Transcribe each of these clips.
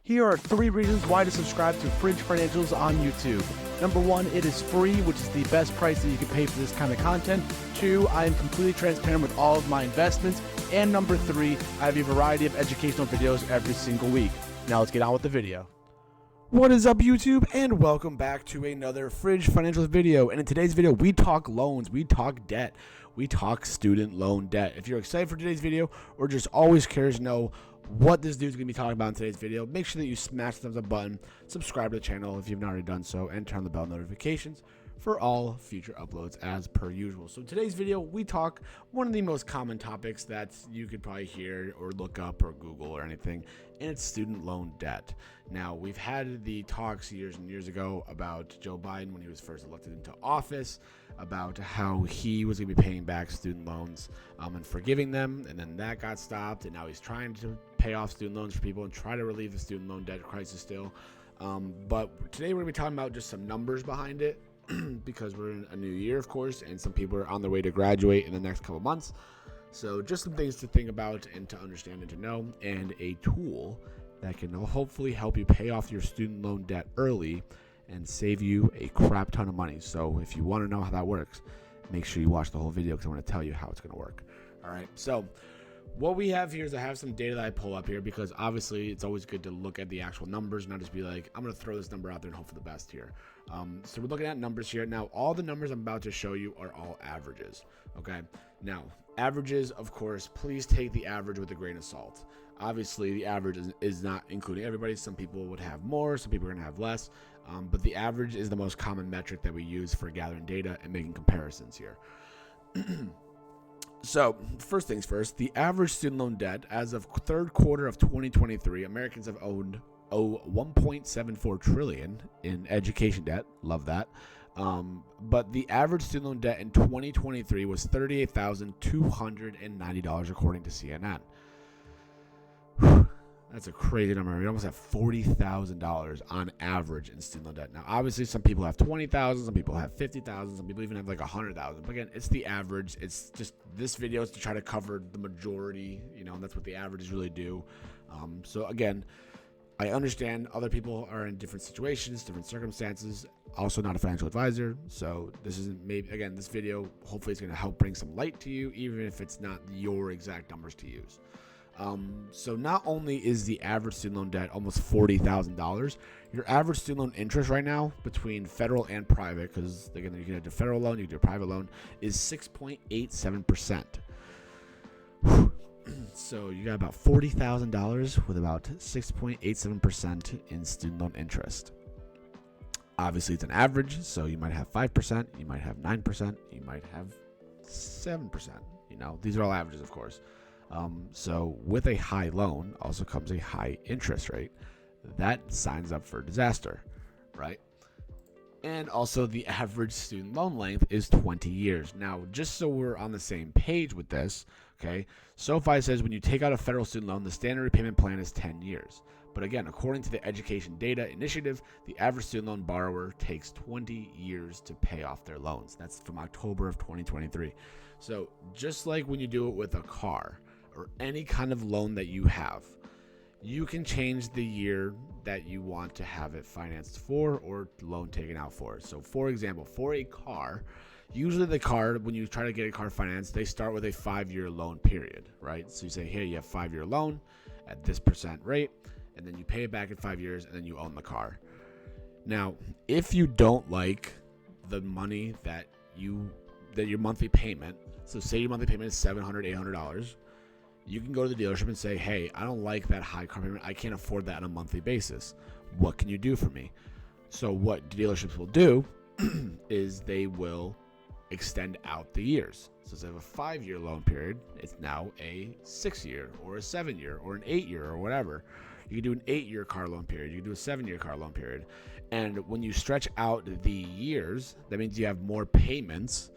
Here are 3 reasons why to subscribe to Fridge Financials on YouTube. Number 1, it is free, which is the best price that you can pay for this kind of content. 2, I am completely transparent with all of my investments. And number 3, I have a variety of educational videos every single week. Now let's get on with the video. What is up, YouTube, and welcome back to another Fridge Financials video. And in today's video, we talk loans, we talk debt, we talk student loan debt. If you're excited for today's video or just always curious to know what this dude's going to be talking about in today's video, make sure that you smash the thumbs up button, subscribe to the channel if you've not already done so, and turn on the bell notifications for all future uploads as per usual. So in today's video, we talk one of the most common topics that you could probably hear or look up or Google or anything, and it's student loan debt. Now, we've had the talks years and years ago about Joe Biden when he was first elected into office, about how he was going to be paying back student loans and forgiving them, and then that got stopped, and now he's trying to pay off student loans for people and try to relieve the student loan debt crisis still. But today we're going to be talking about just some numbers behind it because we're in a new year, of course, and some people are on their way to graduate in the next couple months. So just some things to think about and to understand and to know, and a tool that can hopefully help you pay off your student loan debt early and save you a crap ton of money. So if you want to know how that works, make sure you watch the whole video because I'm going to tell you how it's going to work. All right, so what we have here is I have some data that I pull up here because obviously it's always good to look at the actual numbers, not just be like, I'm going to throw this number out there and hope for the best here. So we're looking at numbers here. Now, all the numbers I'm about to show you are all averages, okay? Now, averages, of course, please take the average with a grain of salt. Obviously, the average is not including everybody. Some people would have more, some people are going to have less, but the average is the most common metric that we use for gathering data and making comparisons here. So, first things first, the average student loan debt as of third quarter of 2023, Americans owe 1.74 trillion in education debt. Love that. But the average student loan debt in 2023 was $38,290 according to CNN. That's a crazy number. We almost have $40,000 on average in student loan debt. Now, obviously, some people have $20,000, some people have $50,000, some people even have like $100,000. But again, it's the average. It's just this video is to try to cover the majority, and that's what the averages really do. So again, I understand other people are in different situations, different circumstances. Also, not a financial advisor, so this isn't maybe again. This video hopefully is going to help bring some light to you, even if it's not your exact numbers to use. So not only is the average student loan debt almost $40,000, your average student loan interest right now between federal and private, because again, you can do a federal loan, you can do a private loan, is 6.87%. So you got about $40,000 with about 6.87% in student loan interest. Obviously, it's an average, so you might have 5%, you might have 9%, you might have 7%. These are all averages, of course. So with a high loan also comes a high interest rate. That signs up for disaster, right? And also the average student loan length is 20 years. Now, just so we're on the same page with this, okay, SoFi says when you take out a federal student loan, the standard repayment plan is 10 years. But again, according to the Education Data Initiative, the average student loan borrower takes 20 years to pay off their loans. That's from October of 2023. So just like when you do it with a car or any kind of loan that you have, you can change the year that you want to have it financed for or loan taken out for. So for example, for a car, usually the car, when you try to get a car financed, they start with a 5-year loan period, right? So you say, here, you have 5-year loan at this % rate, and then you pay it back in 5 years, and then you own the car. Now, if you don't like the money that your monthly payment, so say your monthly payment is $700, $800, you can go to the dealership and say, hey, I don't like that high car payment. I can't afford that on a monthly basis. What can you do for me? So what dealerships will do is they will extend out the years. So instead of a 5-year loan period, it's now a 6-year or a 7-year or an 8-year or whatever. You can do an 8-year car loan period. You can do a 7-year car loan period. And when you stretch out the years, that means you have more payments,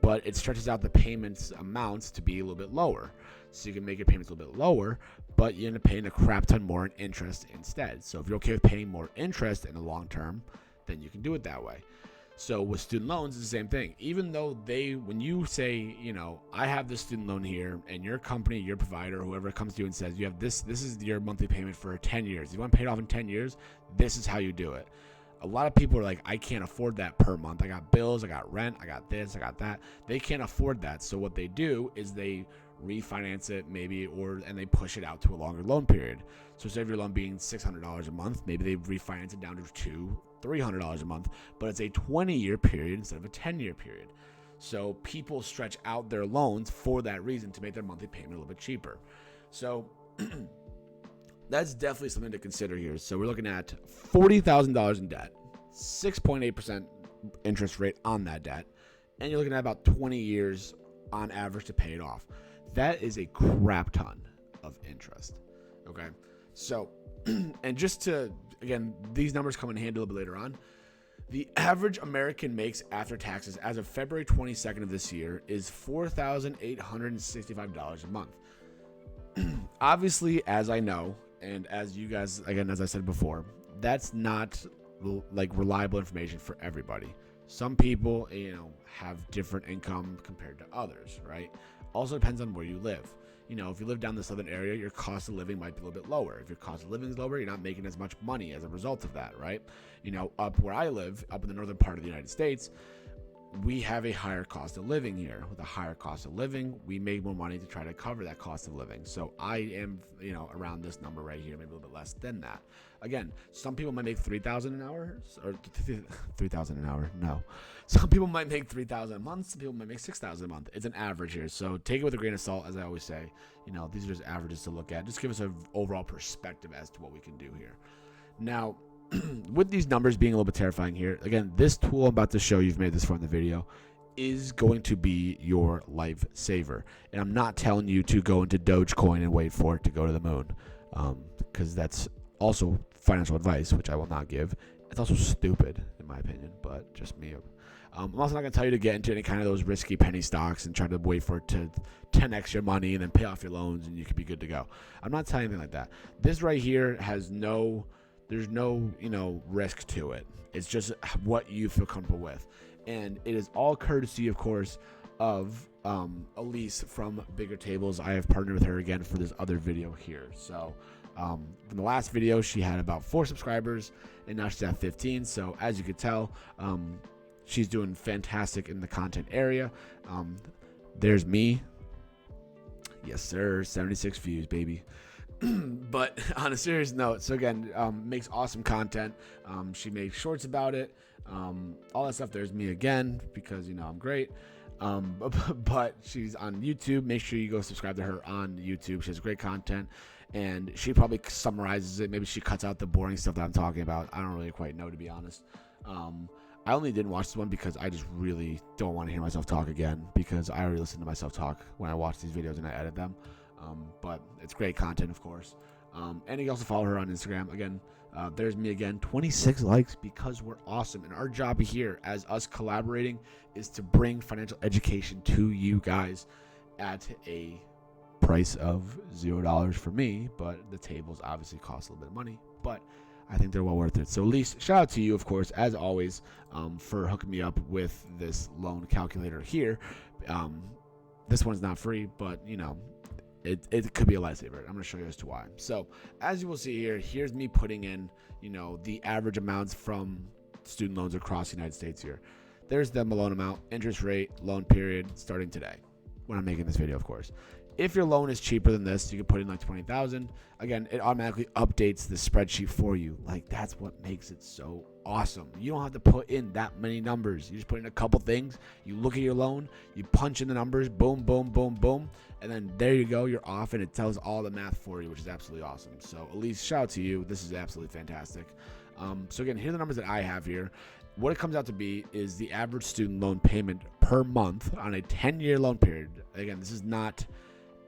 but it stretches out the payments amounts to be a little bit lower. So you can make your payments a little bit lower, but you end up paying a crap ton more in interest instead. So if you're okay with paying more interest in the long term, then you can do it that way. So with student loans, it's the same thing. Even though when you say, I have this student loan here, and your company, your provider, whoever comes to you and says, you have this is your monthly payment for 10 years. You want to pay it off in 10 years, this is how you do it. A lot of people are like, I can't afford that per month. I got bills, I got rent, I got this, I got that. They can't afford that. So what they do is they refinance it maybe, and they push it out to a longer loan period. So instead of your loan being $600 a month, maybe they refinance it down to $300 a month, but it's a 20-year period instead of a 10-year period. So people stretch out their loans for that reason, to make their monthly payment a little bit cheaper. So that's definitely something to consider here. So we're looking at $40,000 in debt, 6.8% interest rate on that debt, and you're looking at about 20 years on average to pay it off. That is a crap ton of interest. Okay. So, and just to, again, these numbers come in handy a little bit later on. The average American makes after taxes as of February 22nd of this year is $4,865 a month. Obviously, as I know, and as you guys, again, as I said before, that's not like reliable information for everybody. Some people, have different income compared to others, right? Also depends on where you live. If you live down the southern area, your cost of living might be a little bit lower. If your cost of living is lower, you're not making as much money as a result of that, right? Up where I live, up in the northern part of the United States, we have a higher cost of living here. With a higher cost of living, we make more money to try to cover that cost of living. So I am, around this number right here, maybe a little bit less than that. Again, some people might make $3,000 an hour, or $3,000 an hour. No, some people might make $3,000 a month. Some people might make $6,000 a month. It's an average here, so take it with a grain of salt, as I always say. These are just averages to look at. Just give us an overall perspective as to what we can do here. Now, with these numbers being a little bit terrifying here, again, this tool I'm about to show you've made this far in the video is going to be your lifesaver. And I'm not telling you to go into Dogecoin and wait for it to go to the moon, because that's also financial advice, which I will not give. It's also stupid, in my opinion, but just me. I'm also not going to tell you to get into any kind of those risky penny stocks and try to wait for it to 10x your money and then pay off your loans and you could be good to go. I'm not telling you anything like that. This right here has there's no, risk to it. It's just what you feel comfortable with. And it is all courtesy, of course, of Elise from Bigger Tables. I have partnered with her again for this other video here. So from the last video, she had about 4 subscribers, and now she's at 15. So as you could tell, she's doing fantastic in the content area. There's me. Yes, sir. 76 views, baby. But on a serious note, so again, makes awesome content. She makes shorts about it, all that stuff. There's me again, because I'm great. But she's on YouTube. Make sure you go subscribe to her on YouTube. She has great content, and she probably summarizes it. Maybe she cuts out the boring stuff that I'm talking about. I don't really quite know, to be honest. I only didn't watch this one because I just really don't want to hear myself talk again, because I already listen to myself talk when I watch these videos and I edit them. But it's great content, of course. And you can also follow her on Instagram. Again, there's me again, 26 likes, because we're awesome. And our job here, as us collaborating, is to bring financial education to you guys at a price of $0 for me. But the tables obviously cost a little bit of money, but I think they're well worth it. So Elise, shout out to you, of course, as always, for hooking me up with this loan calculator here. This one's not free, but it could be a lifesaver. I'm going to show you as to why. So as you will see here, here's me putting in, the average amounts from student loans across the United States here. There's the loan amount, interest rate, loan period, starting today, when I'm making this video, of course. If your loan is cheaper than this, you can put in like $20,000. Again, it automatically updates the spreadsheet for you. Like, that's what makes it so awesome. You don't have to put in that many numbers. You just put in a couple things. You look at your loan, you punch in the numbers, boom, boom, boom, boom, and then there you go. You're off, and it tells all the math for you, which is absolutely awesome. So, Elise, shout out to you. This is absolutely fantastic. So again, here are the numbers that I have here. What it comes out to be is the average student loan payment per month on a 10-year loan period. Again, this is not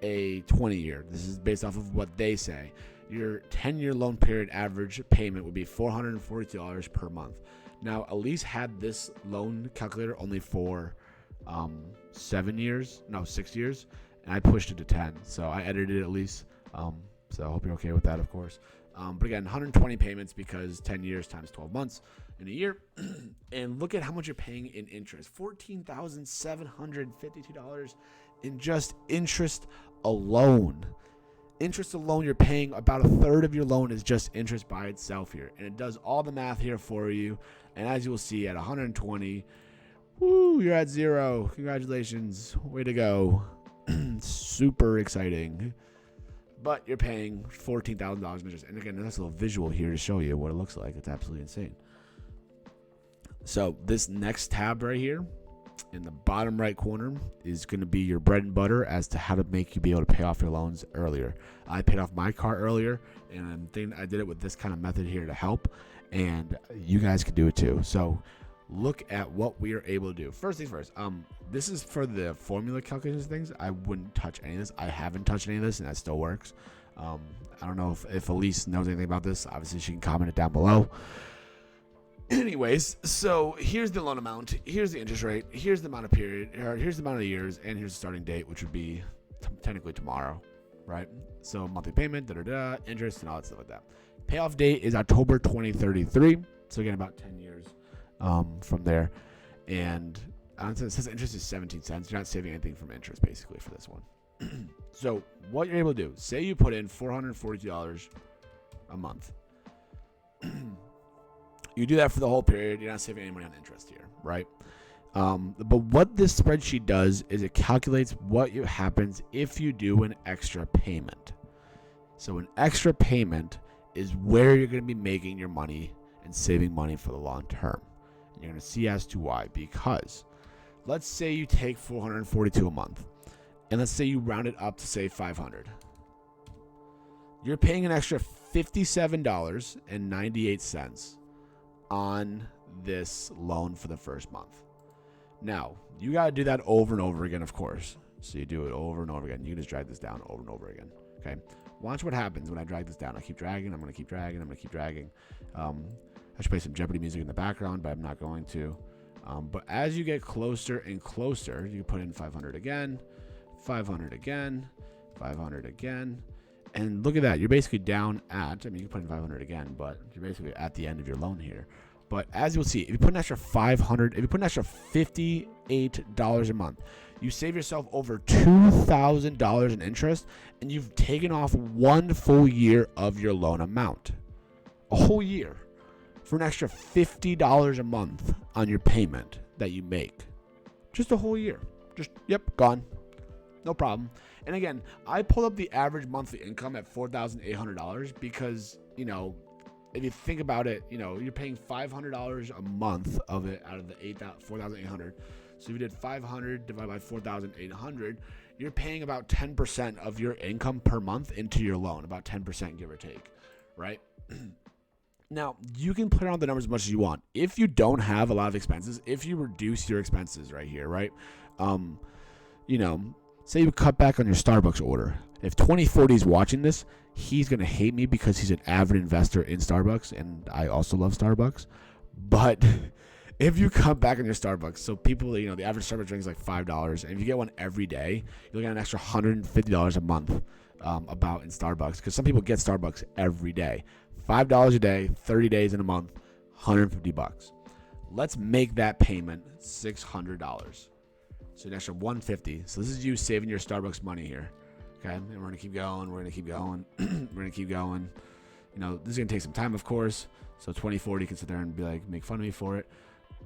a 20-year. This is based off of what they say. Your 10-year loan period average payment would be $442 per month. Now, Elise had this loan calculator only for 6 years, and I pushed it to 10. So I edited it at least. So I hope you're okay with that, of course. But again, 120 payments because 10 years times 12 months in a year. And look at how much you're paying in interest. $14,752 in just interest alone. Interest alone, you're paying about a third of your loan is just interest by itself here. And it does all the math here for you. And as you will see, at 120, woo, you're at zero. Congratulations. Way to go. Super exciting. But you're paying $14,000 in interest. And again, that's a little visual here to show you what it looks like. It's absolutely insane. So this next tab right here in the bottom right corner is going to be your bread and butter as to how to make you be able to pay off your loans earlier. I paid off my car earlier, and I did it with this kind of method here to help, and you guys can do it too. So look at what we are able to do. First things first, this is for the formula calculations things. I wouldn't touch any of this. I haven't touched any of this, and that still works. I don't know if Elise knows anything about this. Obviously, she can comment it down below. Anyways, so here's the loan amount, here's the interest rate, here's the amount of period, here's the amount of years, and here's the starting date, which would be technically tomorrow, right? So monthly payment, interest, and all that stuff like that. Payoff date is October 2033, so again, about 10 years from there. And it says interest is 17 cents. You're not saving anything from interest, basically, for this one. So what you're able to do, say you put in $442 a month. You do that for the whole period. You're not saving any money on interest here, right? But what this spreadsheet does is it calculates what happens if you do an extra payment. So an extra payment is where you're going to be making your money and saving money for the long term. And you're going to see as to why. Because let's say you take $442 a month, and let's say you round it up to say $500. You're paying an extra $57.98 on this loan for the first month. Now, you got to do that over and over again, of course. So you do it over and over again. You can just drag this down over and over again. Okay. Watch what happens when I drag this down. I keep dragging. I'm going to keep dragging. I'm going to keep dragging. I should play some Jeopardy music in the background, but I'm not going to. But as you get closer and closer, you put in 500 again, 500 again, 500 again. And look at that. You're basically down at, I mean, you can put in 500 again, but you're basically at the end of your loan here. But as you'll see, if you put an extra $500, if you put an extra $58 a month, you save yourself over $2,000 in interest, and you've taken off 1 full year of your loan amount. A whole year for an extra $50 a month on your payment that you make. Just a whole year. Just, yep, gone. No problem. And again, I pulled up the average monthly income at $4,800 because, you know, if you think about it, you know, you're paying $500 a month of it out of the $4,800. So if you did 500 divided by 4,800, you're paying about 10% of your income per month into your loan, about 10% give or take, right? Now, you can play around with the numbers as much as you want. If you don't have a lot of expenses, if you reduce your expenses right here, right? You know, say you cut back on your Starbucks order. If 2040 is watching this, he's going to hate me because he's an avid investor in Starbucks, and I also love Starbucks. But if you cut back on your Starbucks, so people, you know, the average Starbucks drink is like $5, and if you get one every day, you'll get an extra $150 a month about in Starbucks, because some people get Starbucks every day. $5 a day, 30 days in a month, $150. Let's make that payment $600. So an extra $150. So this is you saving your Starbucks money here. Okay, and we're gonna keep going. We're gonna keep going. We're gonna keep going. You know, this is gonna take some time, of course. So 2040 can sit there and be like, make fun of me for it.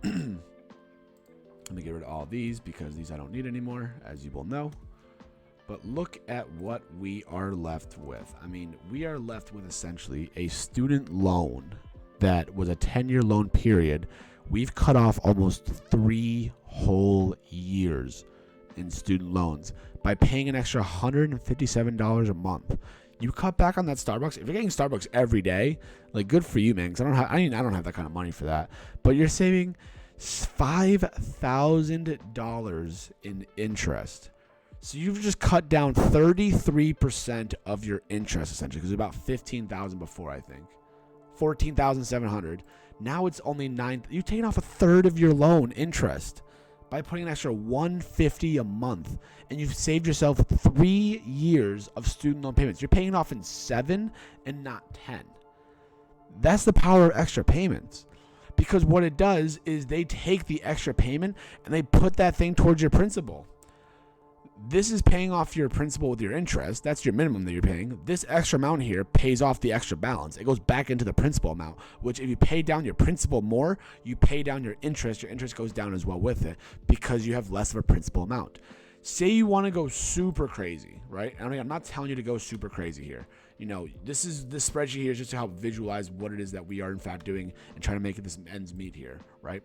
Let me get rid of all these because these I don't need anymore, as you will know. But look at what we are left with. I mean, we are left with essentially a student loan that was a 10-year loan period. We've cut off almost 3 whole years in student loans by paying an extra $157 a month. You cut back on that Starbucks. If you're getting Starbucks every day, like, good for you, man. Because I don't have that kind of money for that. But you're saving $5,000 in interest. So you've just cut down 33% of your interest, essentially, because it was about $15,000 before, I think. $14,700. Now it's only $9,000. You've taken off a third of your loan interest by putting an extra $150 a month, and you've saved yourself 3 years of student loan payments. You're paying it off in 7 and not 10. That's the power of extra payments. Because what it does is they take the extra payment and they put that thing towards your principal. This is paying off your principal with your interest. That's your minimum that you're paying. This extra amount here pays off the extra balance. It goes back into the principal amount, which if you pay down your principal more, you pay down your interest. Your interest goes down as well with it because you have less of a principal amount. Say you want to go super crazy, right? I mean, I'm not telling you to go super crazy here. You know, this spreadsheet here is just to help visualize what it is that we are in fact doing and trying to make it this ends meet here, right?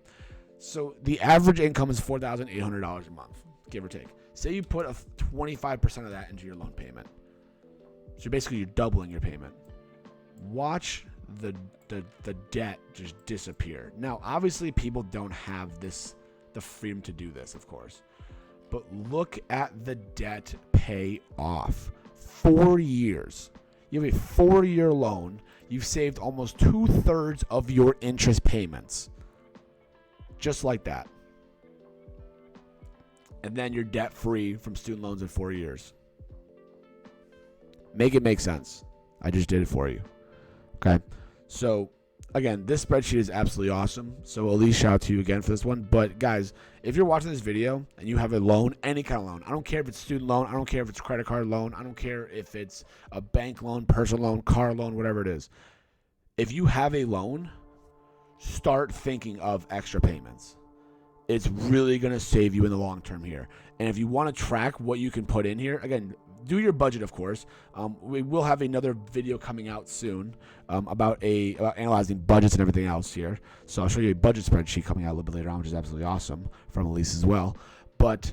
So the average income is $4,800 a month, give or take. Say you put 25% of that into your loan payment. So basically you're doubling your payment. Watch the debt just disappear. Now, obviously people don't have the freedom to do this, of course. But look at the debt pay off. 4 years. You have a 4-year loan. You've saved almost 2/3 of your interest payments. Just like that. And then you're debt free from student loans in 4 years. Make it make sense. I just did it for you. Okay. So again, this spreadsheet is absolutely awesome. So Elise, shout out to you again for this one. But guys, if you're watching this video and you have a loan, any kind of loan, I don't care if it's student loan, I don't care if it's credit card loan, I don't care if it's a bank loan, personal loan, car loan, whatever it is. If you have a loan, start thinking of extra payments. It's really going to save you in the long term here. And if you want to track what you can put in here, again, do your budget, of course. We will have another video coming out soon about analyzing budgets and everything else here. So I'll show you a budget spreadsheet coming out a little bit later on, which is absolutely awesome from Elise as well. But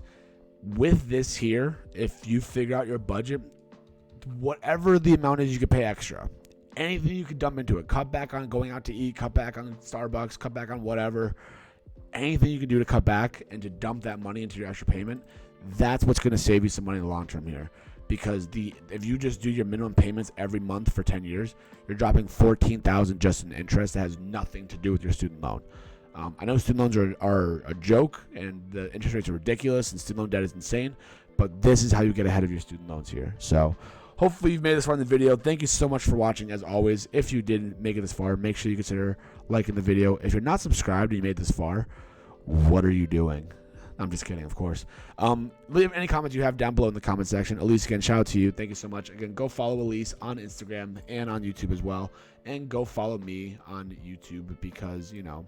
with this here, if you figure out your budget, whatever the amount is you could pay extra. Anything you could dump into it. Cut back on going out to eat, cut back on Starbucks, cut back on whatever. Anything you can do to cut back and to dump that money into your extra payment, that's what's going to save you some money in the long term here. Because if you just do your minimum payments every month for 10 years, you're dropping $14,000 just in interest. That has nothing to do with your student loan. I know student loans are a joke and the interest rates are ridiculous and student loan debt is insane, but this is how you get ahead of your student loans here. So hopefully you've made it this far in the video. Thank you so much for watching. As always, if you didn't make it this far, make sure you consider liking the video. If you're not subscribed and you made this far, what are you doing? I'm just kidding, of course. Leave any comments you have down below in the comment section. Elise, again, shout out to you. Thank you so much. Again, go follow Elise on Instagram and on YouTube as well. And go follow me on YouTube because, you know,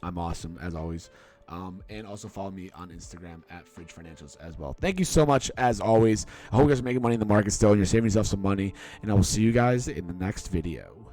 I'm awesome as always. And also follow me on Instagram at Fridge Financials as well. Thank you so much as always. I hope you guys are making money in the market still and you're saving yourself some money. And I will see you guys in the next video.